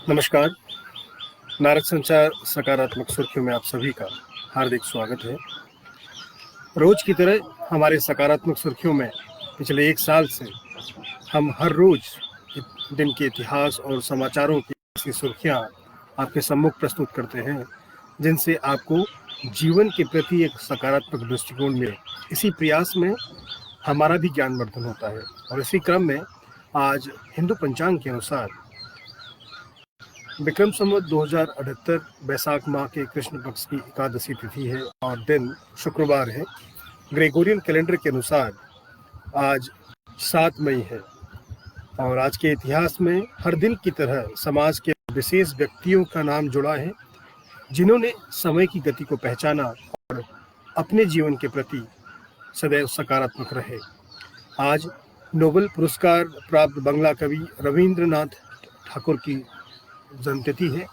नमस्कार। नारद संचार सकारात्मक सुर्खियों में आप सभी का हार्दिक स्वागत है। रोज की तरह हमारे सकारात्मक सुर्खियों में पिछले 1 साल से हम हर रोज दिन के इतिहास और समाचारों की ऐसी सुर्खियां आपके सम्मुख प्रस्तुत करते हैं जिनसे आपको जीवन के प्रति एक सकारात्मक दृष्टिकोण मिले। इसी प्रयास में हमारा भी ज्ञानवर्धन होता है और इसी क्रम में आज हिंदू पंचांग के अनुसार विक्रम संवत 2078 बैसाख माह के कृष्ण पक्ष की एकादशी तिथि है और दिन शुक्रवार है। ग्रेगोरियन कैलेंडर के अनुसार आज 7 मई है और आज के इतिहास में हर दिन की तरह समाज के विशेष व्यक्तियों का नाम जुड़ा है जिन्होंने समय की गति को पहचाना और अपने जीवन के प्रति सदैव सकारात्मक रहे। आज नोबेल पुरस्कार प्राप्त बंगला कवि रविंद्रनाथ ठाकुर की जन्मतिथि है।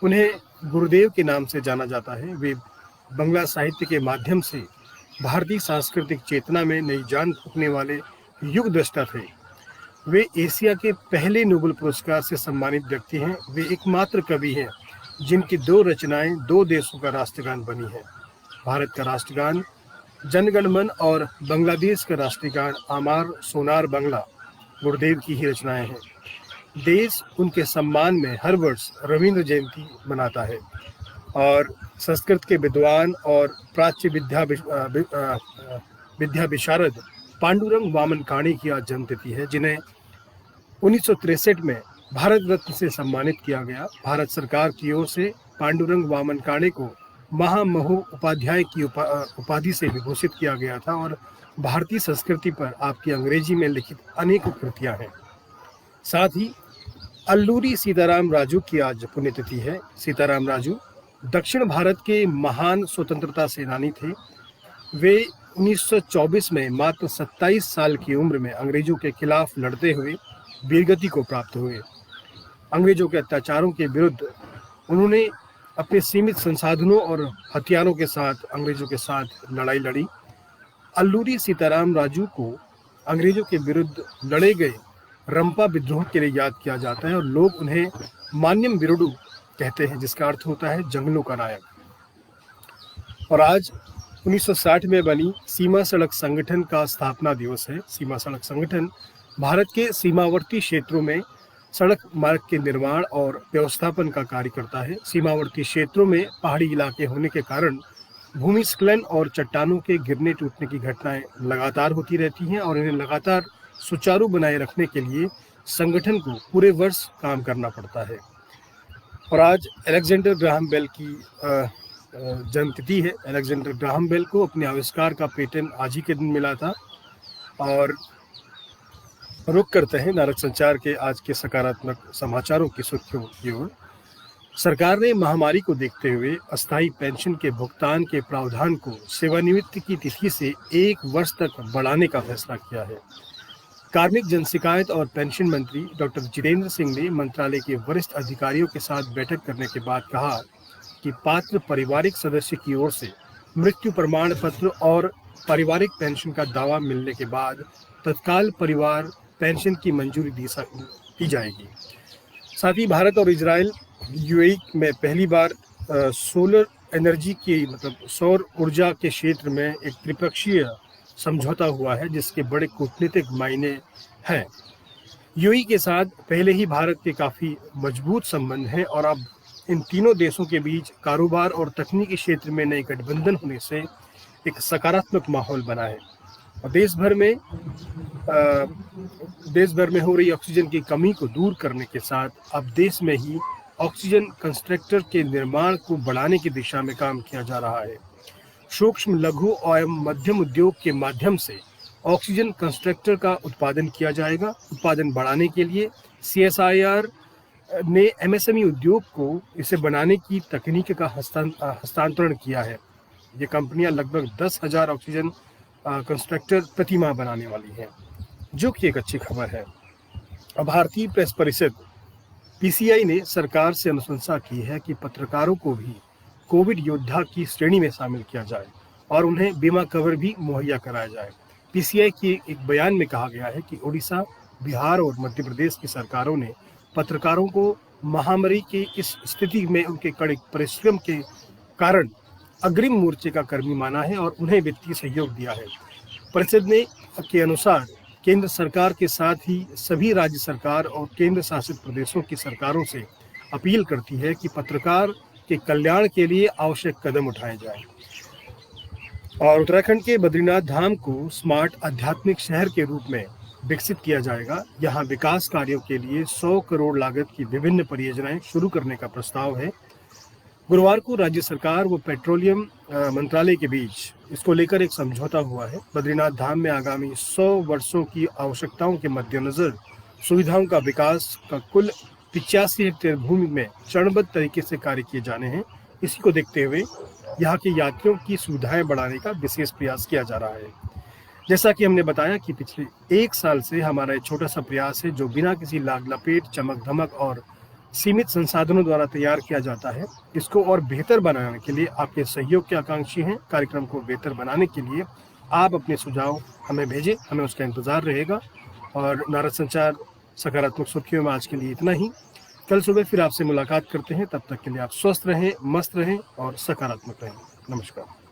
उन्हें गुरुदेव के नाम से जाना जाता है। वे बंगला साहित्य के माध्यम से भारतीय सांस्कृतिक चेतना में नई जान फूंकने वाले युग दृष्टा थे। वे एशिया के पहले नोबेल पुरस्कार से सम्मानित व्यक्ति हैं। वे एकमात्र कवि हैं जिनकी 2 रचनाएं 2 देशों का राष्ट्रगान बनी हैं। भारत का राष्ट्रगान जन गण मन और बांग्लादेश का राष्ट्रगान आमार सोनार बांग्ला गुरुदेव की ही रचनाएं हैं। देश उनके सम्मान में हर वर्ष रविंद्र जयंती मनाता है और संस्कृत के विद्वान और प्राच्य विद्या विशारद पांडुरंग वामन काणे की आज जन्मतिथि है, जिन्हें 1963 में भारत रत्न से सम्मानित किया गया। भारत सरकार की ओर से पांडुरंग वामन काणे को महामहु उपाध्याय की उपाधि से विभूषित किया गया था और भारतीय संस्कृति पर आपकी अंग्रेजी में लिखित अनेकों कृतियां हैं। साथ ही अल्लूरी सीताराम राजू की आज पुण्यतिथि है। सीताराम राजू दक्षिण भारत के महान स्वतंत्रता सेनानी थे। वे 1924 में मात्र 27 साल की उम्र में अंग्रेजों के खिलाफ लड़ते हुए वीरगति को प्राप्त हुए। अंग्रेजों के अत्याचारों के विरुद्ध उन्होंने अपने सीमित संसाधनों और हथियारों के साथ अंग्रेजों के साथ लड़ाई लड़ी। अल्लूरी सीताराम राजू को अंग्रेजों के विरुद्ध लड़े गए रंपा विद्रोह के लिए याद किया जाता है और लोग उन्हें मान्यम बिरुडू कहते हैं, जिसका अर्थ होता है जंगलों का नायक। और आज 1960 में बनी सीमा सड़क संगठन का स्थापना दिवस है। सीमा सड़क संगठन भारत के सीमावर्ती क्षेत्रों में सड़क मार्ग के निर्माण और व्यवस्थापन का कार्य करता है। सीमावर्ती क्षेत्रों में पहाड़ी इलाके होने के कारण भूमिस्खलन और चट्टानों के गिरने टूटने की घटनाएं लगातार होती रहती हैं और इन्हें लगातार सुचारू बनाए रखने के लिए संगठन को पूरे वर्ष काम करना पड़ता है। और आज अलेक्जेंडर ग्राहम बेल की जन्मतिथि है। अलेक्जेंडर ग्राहम बेल को अपने आविष्कार का पेटेंट आज ही के दिन मिला था। और रुख करते हैं नारद संचार के आज के सकारात्मक समाचारों की सुर्खियों की ओर। सरकार ने महामारी को देखते हुए अस्थायी पेंशन के भुगतान के प्रावधान को सेवानिवृत्ति की तिथि से 1 वर्ष तक बढ़ाने का फैसला किया है। कार्मिक जन शिकायत और पेंशन मंत्री डॉक्टर जितेंद्र सिंह ने मंत्रालय के वरिष्ठ अधिकारियों के साथ बैठक करने के बाद कहा कि पात्र पारिवारिक सदस्य की ओर से मृत्यु प्रमाण पत्र और पारिवारिक पेंशन का दावा मिलने के बाद तत्काल परिवार पेंशन की मंजूरी दी जाएगी। साथ ही भारत और इजराइल यूएई में पहली बार सोलर एनर्जी की सौर ऊर्जा के क्षेत्र में एक त्रिपक्षीय समझौता हुआ है, जिसके बड़े कूटनीतिक मायने हैं। यूएई के साथ पहले ही भारत के काफ़ी मजबूत संबंध हैं और अब इन तीनों देशों के बीच कारोबार और तकनीकी क्षेत्र में नए गठबंधन होने से एक सकारात्मक माहौल बना है। और देश भर में हो रही ऑक्सीजन की कमी को दूर करने के साथ अब देश में ही ऑक्सीजन कंसंट्रेटर के निर्माण को बढ़ाने की दिशा में काम किया जा रहा है। सूक्ष्म लघु और मध्यम उद्योग के माध्यम से ऑक्सीजन कंसंट्रेटर का उत्पादन किया जाएगा। उत्पादन बढ़ाने के लिए CSIR ने MSME उद्योग को इसे बनाने की तकनीक का हस्तांतरण किया है। ये कंपनियां लगभग 10,000 ऑक्सीजन कंसंट्रेटर प्रति माह बनाने वाली हैं, जो कि एक अच्छी खबर है। भारतीय प्रेस परिषद PCI ने सरकार से अनुशंसा की है कि पत्रकारों को भी कोविड योद्धा की श्रेणी में शामिल किया जाए और उन्हें बीमा कवर भी मुहैया कराया जाए। PCI के एक बयान में कहा गया है कि ओडिशा, बिहार और मध्य प्रदेश की सरकारों ने पत्रकारों को महामारी की इस स्थिति में उनके कड़े परिश्रम के कारण अग्रिम मोर्चे का कर्मी माना है और उन्हें वित्तीय सहयोग दिया है। परिषद ने के अनुसार केंद्र सरकार के साथ ही सभी राज्य सरकार और केंद्र शासित प्रदेशों की सरकारों से अपील करती है कि पत्रकार के कल्याण के लिए आवश्यक कदम उठाए जाएं। और उत्तराखंड के बद्रीनाथ धाम को स्मार्ट आध्यात्मिक शहर के रूप में विकसित किया जाएगा। यहाँ विकास कार्यों के लिए 100 करोड़ लागत की विभिन्न परियोजनाएं शुरू करने का प्रस्ताव है। गुरुवार को राज्य सरकार व पेट्रोलियम मंत्रालय के बीच इसको लेकर एक समझौता हुआ है। बद्रीनाथ धाम में आगामी 100 वर्षों की आवश्यकताओं के मद्देनजर सुविधाओं का विकास का कुल 85 हेक्टेयर भूमि में चरणबद्ध तरीके से कार्य किए जाने हैं। इसी को देखते हुए यहाँ के यात्रियों की सुविधाएं बढ़ाने का विशेष प्रयास किया जा रहा है। जैसा कि हमने बताया कि पिछले 1 साल से हमारा एक छोटा सा प्रयास है जो बिना किसी लाग लपेट, चमक धमक और सीमित संसाधनों द्वारा तैयार किया जाता है। इसको और बेहतर बनाने के लिए आपके सहयोग के आकांक्षी हैं। कार्यक्रम को बेहतर बनाने के लिए आप अपने सुझाव हमें भेजें, हमें उसका इंतजार रहेगा। और नारद संचार सकारात्मक सुर्खियों में आज के लिए इतना ही। कल सुबह फिर आपसे मुलाकात करते हैं। तब तक के लिए आप स्वस्थ रहें, मस्त रहें और सकारात्मक रहें। नमस्कार।